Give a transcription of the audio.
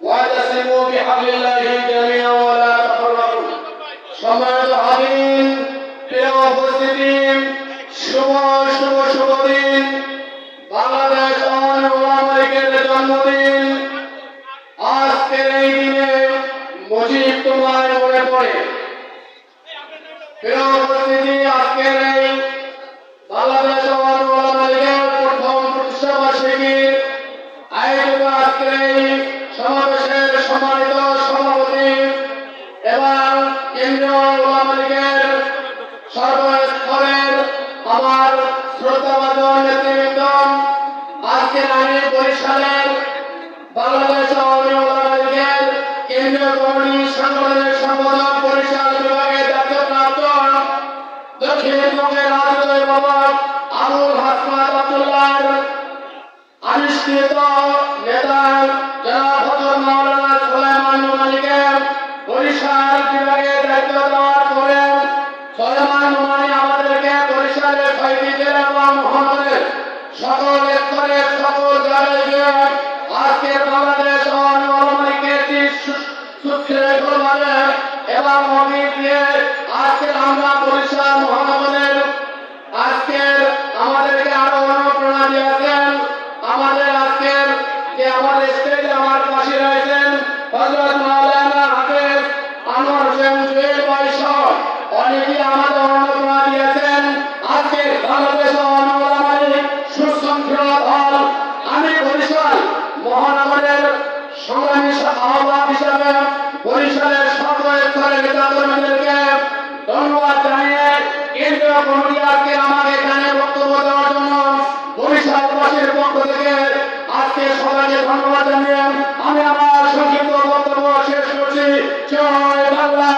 واعتصموا بحبل الله جميعا ولا تفرقوا সম্মানিত হাজিরিন প্রিয় উপস্থিতি শুভ দিন বাংলাদেশ আওয়ামী ওলামা লীগের জন্মদিন আজকের এই দিনে মুজিব তোমায় মনে পড়ে প্রিয় উপস্থিতি আজকের এই বাংলাদেশ আওয়ামী ওলামা লীগের প্রথম প্রতিষ্ঠাবার্ষিকী আয়োজিত আজকের এই সমাবেশের সম্মানিত সভাপতি এবং কেন্দ্রীয় ওলামা লীগের সর্বস্তরের আমার শ্রদ্ধাভাজন নেতৃবৃন্দ আজকের আমি বরিশালের বাংলাদেশ আওয়ামী ওলামা লীগের কেন্দ্রীয় কমিটি সংগঠনের সম্পাদক বরিশাল বিভাগের দায়িত্বপ্রাপ্ত দক্ষিণবঙ্গের রাজনৈতিক বাবা আবুল হাসনাত আব্দুল্লাহর আবিষ্কৃত নেতা জনাব হযরত মাওলানা সুলাইমান নোমানীকে বরিশাল বিভাগের দায়িত্ব দেওয়ার পরে সুলাইমান নোমানী আমাদেরকে বরিশালের ৬টি জেলা এবং মহানগরের সকল স্তরের সকল জায়গায় গিয়ে আজকের বাংলাদেশ আওয়ামী ওলামা লীগকে সুশৃঙ্খলভাবে এবং অমিত দিয়ে আজকের আমরা বরিশাল মহানগরের আজকের আমাদেরকে আরো অনুপ্রেরণা দিয়েছেন আমাদের আজকের যে আমাদের স্টেজে আমার পাশে রয়েছেন হযরত মাওলানা হাফেজ আনোয়ার হোসেন জুয়েল ভাই সহ অনেকেই আমাদের অনুপ্রেরণা দিয়েছেন আজকের বাংলাদেশ আওয়ামী ওলামা লীগ সুশৃঙ্খল দল আমি বরিশাল মহানগরের সংগ্রামী আহ্বায়ক হিসাবে বরিশালের সকল স্তরের নেতাকর্মীদেরকে ধন্যবাদ জানিয়ে কেন্দ্রীয় কমিটি আজকে আমাকে এখানে বক্তব্য দেওয়ার জন্য বরিশালবাসীর পক্ষ থেকে আজকে সবাইকে ধন্যবাদ জানিয়ে আমি আমার সংক্ষিপ্ত বক্তব্য শেষ করছি। জয় বাংলা।